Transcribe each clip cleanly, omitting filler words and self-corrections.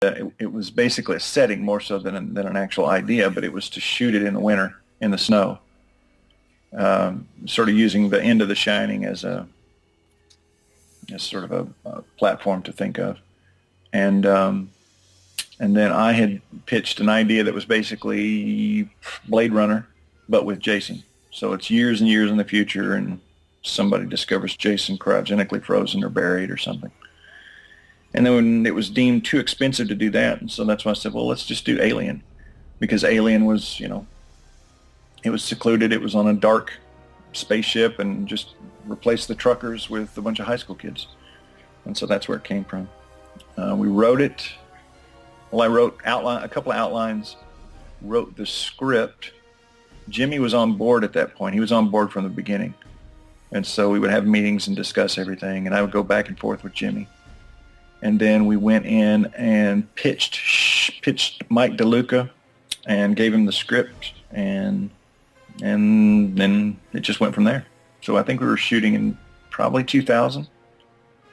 it was basically a setting more so than an actual idea, but it was to shoot it in the winter in the snow, sort of using the end of The Shining as sort of a platform to think of. And then I had pitched an idea that was basically Blade Runner, but with Jason. So it's years and years in the future, and somebody discovers Jason cryogenically frozen or buried or something. And then when it was deemed too expensive to do that, and so that's why I said, well, let's just do Alien, because Alien was, it was secluded. It was on a dark spaceship, and just replace the truckers with a bunch of high school kids. And so that's where it came from. We wrote it. Well, I wrote a couple of outlines, wrote the script. Jimmy was on board at that point. He was on board from the beginning. And so we would have meetings and discuss everything, and I would go back and forth with Jimmy. And then we went in and pitched Mike DeLuca and gave him the script, and then it just went from there. So I think we were shooting in probably 2000.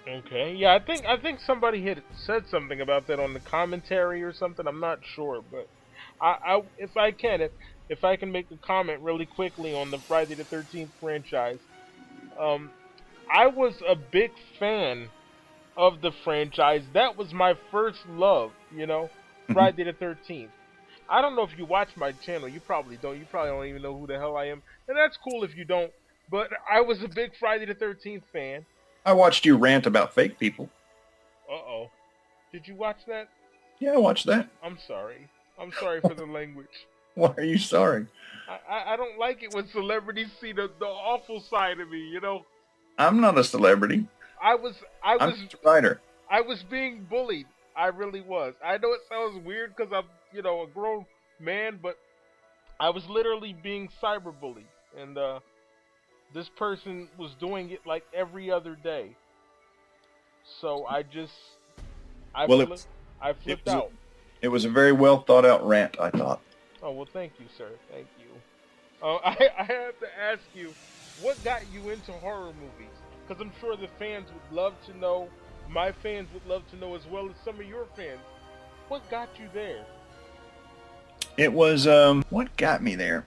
Okay, yeah, I think somebody had said something about that on the commentary or something. I'm not sure, but if I can make a comment really quickly on the Friday the 13th franchise, I was a big fan of the franchise. That was my first love, Friday the 13th. I don't know if you watch my channel. You probably don't. You probably don't even know who the hell I am, and that's cool if you don't. But I was a big Friday the 13th fan. I watched you rant about fake people. Uh-oh. Did you watch that? Yeah, I watched that. I'm sorry. I'm sorry for the language. Why are you sorry? I don't like it when celebrities see the awful side of me, I'm not a celebrity. I'm a writer. I was being bullied. I really was. I know it sounds weird because I'm, a grown man, but I was literally being cyberbullied. And, this person was doing it like every other day. So I flipped out. It was a very well thought out rant, I thought. Oh, well, thank you, sir. Thank you. I have to ask you, what got you into horror movies? Because I'm sure the fans would love to know, my fans would love to know as well as some of your fans. What got you there? It was, what got me there?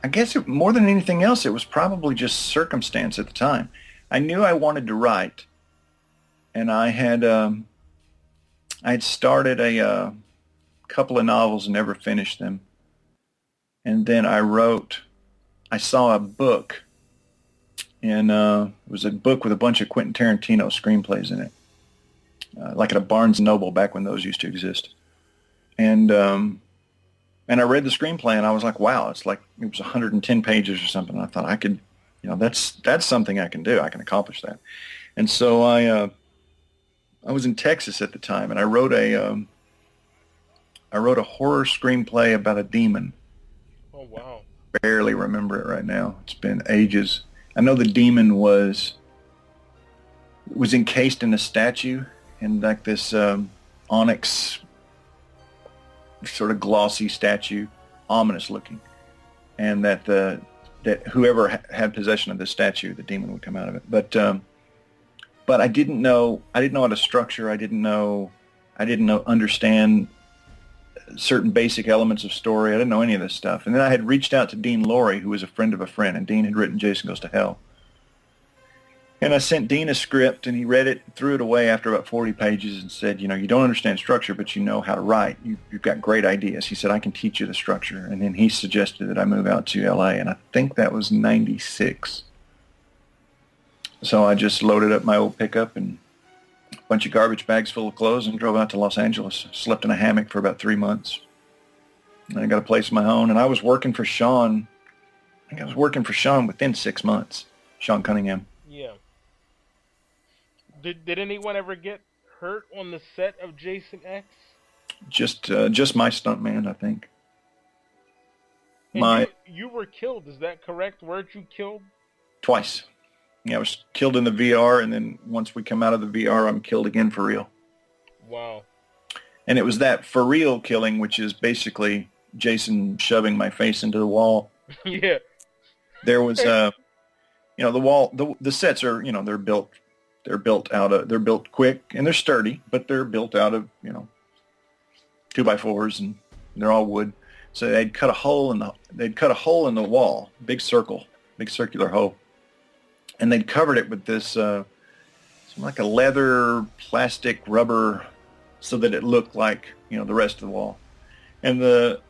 I guess more than anything else, it was probably just circumstance at the time. I knew I wanted to write, and I had started a couple of novels and never finished them. And then I saw a book, and it was a book with a bunch of Quentin Tarantino screenplays in it, like at a Barnes & Noble back when those used to exist. And I read the screenplay, and I was like, wow, it was 110 pages or something. And I thought I could, that's something I can do. I can accomplish that. And so I was in Texas at the time, and I wrote a horror screenplay about a demon. Oh, wow. Barely remember it right now. It's been ages. I know the demon was encased in a statue, in like this onyx sort of glossy statue, ominous looking, and that whoever had possession of the statue, the demon would come out of it. But I didn't know how to structure. I didn't understand certain basic elements of story. I didn't know any of this stuff. And then I had reached out to Dean Lorey, who was a friend of a friend, and Dean had written Jason Goes to Hell. And I sent Dean a script, and he read it, threw it away after about 40 pages, and said, you don't understand structure, but you know how to write. You've got great ideas. He said, I can teach you the structure. And then he suggested that I move out to L.A., and I think that was 96. So I just loaded up my old pickup and a bunch of garbage bags full of clothes and drove out to Los Angeles. Slept in a hammock for about 3 months. And I got a place of my own, and I was working for Sean. I think I was working for Sean within 6 months, Sean Cunningham. Yeah. Did anyone ever get hurt on the set of Jason X? Just my stuntman, I think. And you were killed, is that correct? Weren't you killed? Twice. Yeah, I was killed in the VR, and then once we come out of the VR, I'm killed again for real. Wow. And it was that for real killing, which is basically Jason shoving my face into the wall. Yeah. There was, the wall, the sets are, they're built quick, and they're sturdy, but they're built out of, 2x4s, and they're all wood. So they'd cut a hole in the wall, big circular hole, and they'd covered it with this like a leather, plastic, rubber, so that it looked like the rest of the wall. And the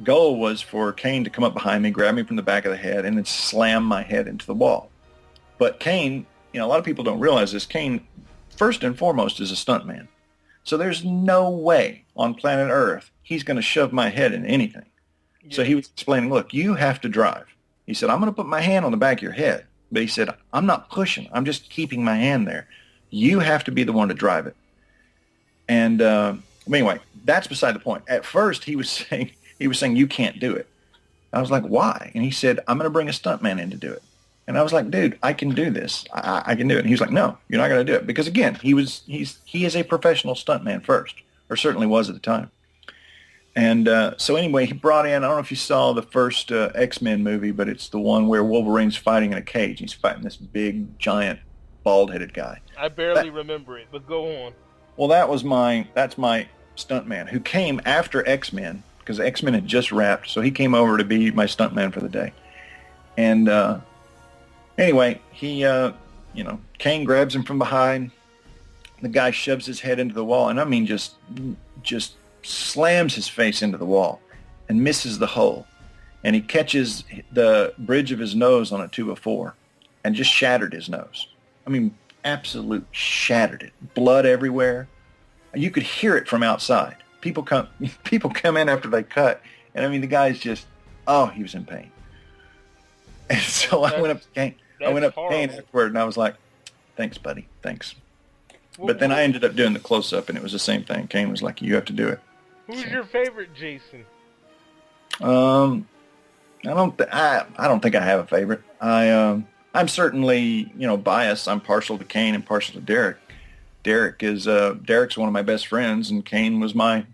goal was for Kane to come up behind me, grab me from the back of the head, and then slam my head into the wall. But Kane, a lot of people don't realize this. Kane, first and foremost, is a stuntman. So there's no way on planet Earth he's going to shove my head in anything. Yeah. So he was explaining, look, you have to drive. He said, I'm going to put my hand on the back of your head. But he said, I'm not pushing. I'm just keeping my hand there. You have to be the one to drive it. And anyway, that's beside the point. At first, he was saying, you can't do it. I was like, why? And he said, I'm going to bring a stuntman in to do it. And I was like, dude, I can do this. I can do it. And he was like, no, you're not going to do it. Because again, he is a professional stuntman first, or certainly was at the time. And so anyway, he brought in, I don't know if you saw the first X-Men movie, but it's the one where Wolverine's fighting in a cage. He's fighting this big, giant, bald-headed guy. I barely remember it, but go on. Well, that's my stuntman who came after X-Men, because X-Men had just wrapped, so he came over to be my stuntman for the day. And anyway, he, Kane grabs him from behind. The guy shoves his head into the wall, and I mean just slams his face into the wall and misses the hole. And he catches the bridge of his nose on a 2x4 and just shattered his nose. I mean, absolute shattered it. Blood everywhere. You could hear it from outside. People come in after they cut, and I mean, the guy's just, he was in pain. And so I went up to Kane. Afterward, and I was like, thanks, buddy, thanks. But then I ended up doing the close-up, and it was the same thing. Kane was like, you have to do it. Who's your favorite Jason? I don't think I have a favorite. I'm certainly, biased. I'm partial to Kane and partial to Derek. Derek's one of my best friends, and Kane was my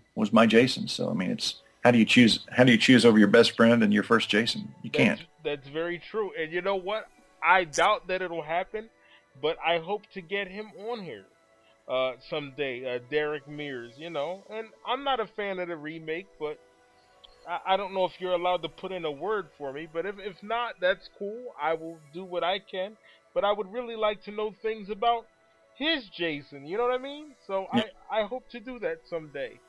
Jason. So I mean, it's how do you choose over your best friend and your first Jason? You can't. That's very true. And you know what? I doubt that it'll happen, but I hope to get him on here someday. Derek Mears, and I'm not a fan of the remake, but I don't know if you're allowed to put in a word for me, but if not, that's cool. I will do what I can, but I would really like to know things about his Jason, you know what I mean? So yeah. I hope to do that someday.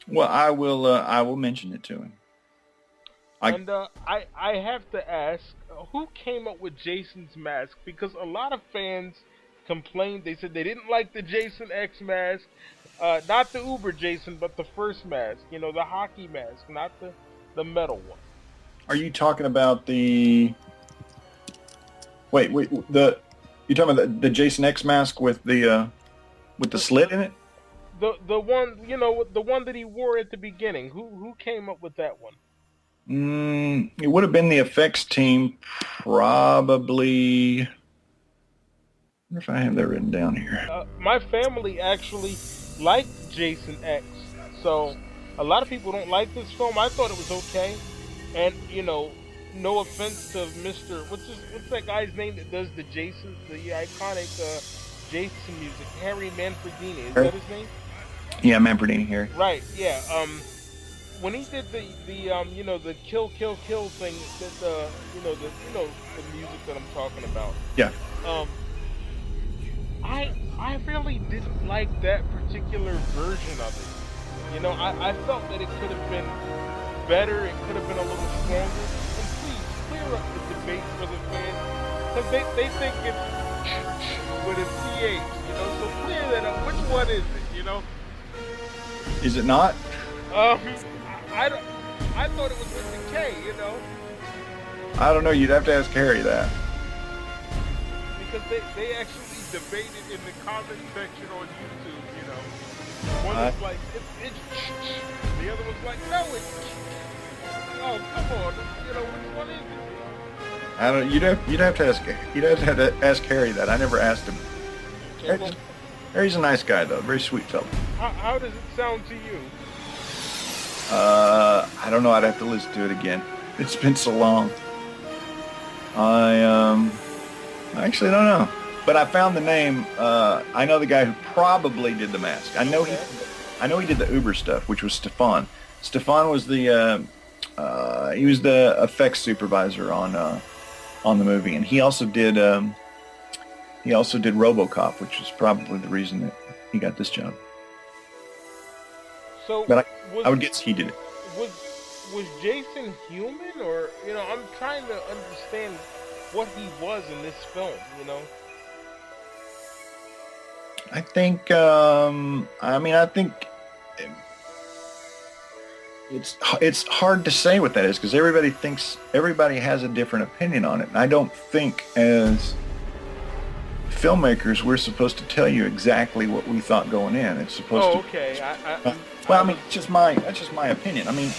Well, I will mention it to him. I have to ask, who came up with Jason's mask? Because a lot of fans complained. They said they didn't like the Jason X mask, not the Uber Jason, but the first mask. The hockey mask, not the metal one. Are you talking about the? Wait, you're talking about the Jason X mask with the slit in it? The one, the one that he wore at the beginning. Who came up with that one? It would have been the effects team, probably. I wonder if I have that written down here. My family actually liked Jason X, so a lot of people don't like this film. I thought it was okay, and no offense to Mr. What's that guy's name that does the iconic Jason music? Harry Manfredini, is that his name? Yeah, Manfredini, Harry. Right. Yeah. When he did the kill thing, the music that I'm talking about. Yeah. I really didn't like that particular version of it. I felt that it could have been better. It could have been a little stronger. And please clear up the debate for the fans, because they think it's with a CH. So clear that up. Which one is it? Is it not? I thought it was with the K, I don't know. You'd have to ask Harry that. Because they actually debated in the comment section on YouTube, One was like, it's the other was like, no, it's oh, come on, which one is it? I don't. You'd have to ask Harry that. I never asked him. Okay, Harry's a nice guy, though. Very sweet fellow. How does it sound to you? I don't know. I'd have to listen to it again. It's been so long. I actually don't know. But I found the name. I know the guy who probably did the mask. I know I know he did the Uber stuff, which was Stefan. Stefan was the he was the effects supervisor on the movie, and he also did RoboCop, which was probably the reason that he got this job. So But was I would guess he did it. was was Jason human, or I'm trying to understand what he was in this film. I think. I think it's hard to say what that is because everybody has a different opinion on it. And I don't think as filmmakers we're supposed to tell you exactly what we thought going in. It's supposed Oh, to. okay. Well, I mean, that's just my opinion. I mean,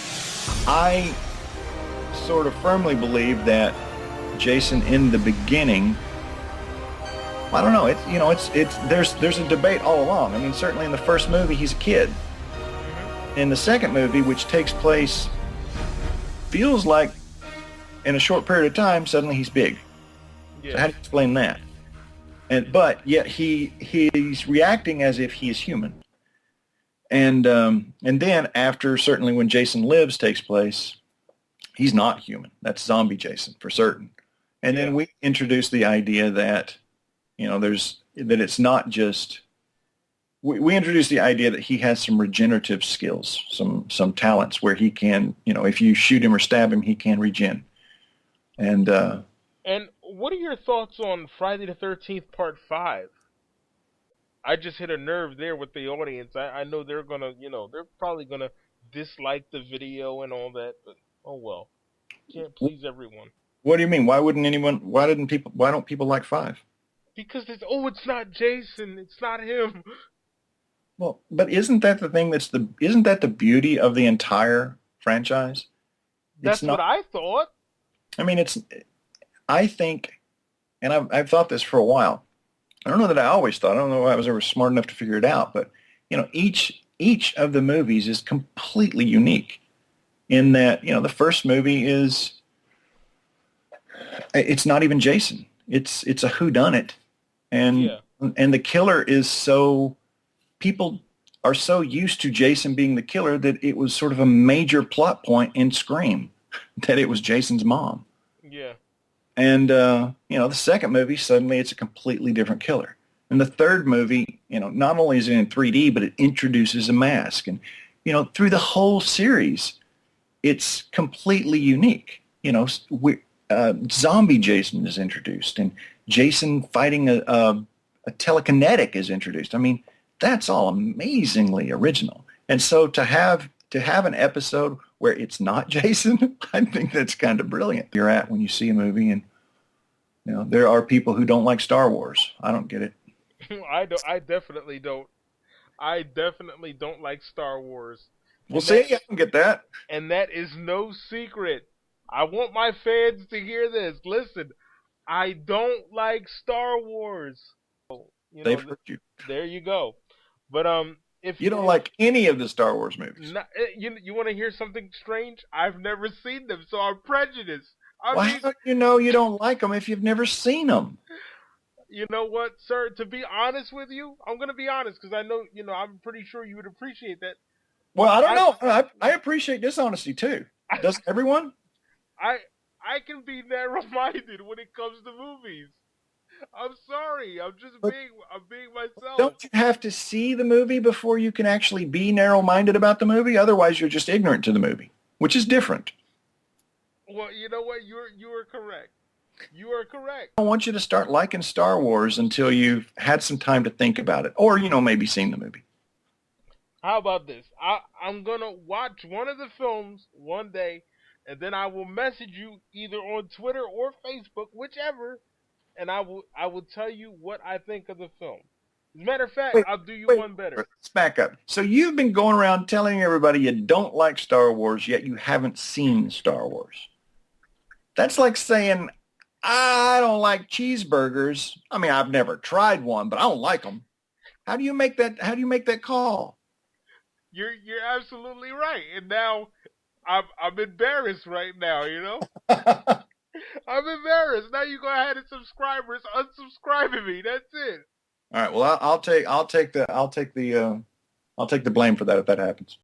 I sort of firmly believe that Jason in the beginning. I don't know. There's a debate all along. I mean, certainly in the first movie he's a kid. In the second movie, which takes place, feels like in a short period of time, suddenly he's big. Yeah. So how do you explain that? But yet he's reacting as if he is human. And then after, certainly when Jason Lives takes place, he's not human. That's zombie Jason for certain. And then we introduce the idea that, that it's not just, we introduce the idea that he has some regenerative skills, some talents where he can, if you shoot him or stab him, he can regen. And what are your thoughts on Friday the 13th Part 5? I just hit a nerve there with the audience. I know they're gonna, they're probably gonna dislike the video and all that, but oh well. Can't please everyone. What do you mean? Why don't people like 5? Because it's not Jason, it's not him. Well, but isn't that the thing isn't that the beauty of the entire franchise? That's what I thought. I mean, I think, and I've thought this for a while. I don't know that I always thought. I don't know if I was ever smart enough to figure it out, but each of the movies is completely unique in that, the first movie it's not even Jason. It's a whodunit. And the killer is people are so used to Jason being the killer that it was sort of a major plot point in Scream that it was Jason's mom. Yeah. And, the second movie, suddenly it's a completely different killer. And the third movie, not only is it in 3D, but it introduces a mask. And, through the whole series, it's completely unique. Zombie Jason is introduced, and Jason fighting a telekinetic is introduced. I mean, that's all amazingly original. And so to have an episode where it's not Jason, I think that's kind of brilliant. You're at when you see a movie, and there are people who don't like Star Wars. I don't get it. I definitely don't. I definitely don't like Star Wars. Well, see, I don't get that. And that is no secret. I want my fans to hear this. Listen, I don't like Star Wars. They've heard you. There you go. But if you don't like any of the Star Wars movies, you want to hear something strange? I've never seen them, so I'm prejudiced. How do you know you don't like them if you've never seen them? You know what, sir? To be honest with you, I'm gonna be honest because I know, I'm pretty sure you would appreciate that. Well, I don't know. I appreciate dishonesty too. Does everyone? I can be narrow-minded when it comes to movies. I'm sorry. I'm being myself. Don't you have to see the movie before you can actually be narrow-minded about the movie? Otherwise, you're just ignorant to the movie, which is different. Well, you know what? You are correct. You are correct. I don't want you to start liking Star Wars until you've had some time to think about it, or maybe seen the movie. How about this? I'm gonna watch one of the films one day, and then I will message you either on Twitter or Facebook, whichever. And I will tell you what I think of the film. As a matter of fact, I'll do you one better. Let's back up. So you've been going around telling everybody you don't like Star Wars, yet you haven't seen Star Wars. That's like saying, I don't like cheeseburgers. I mean, I've never tried one, but I don't like them. How do you make that call? You're absolutely right. And now I'm embarrassed right now, I'm embarrassed. Now you go ahead and subscribers unsubscribing me. That's it. All right. Well, I'll take the I'll take the blame for that if that happens.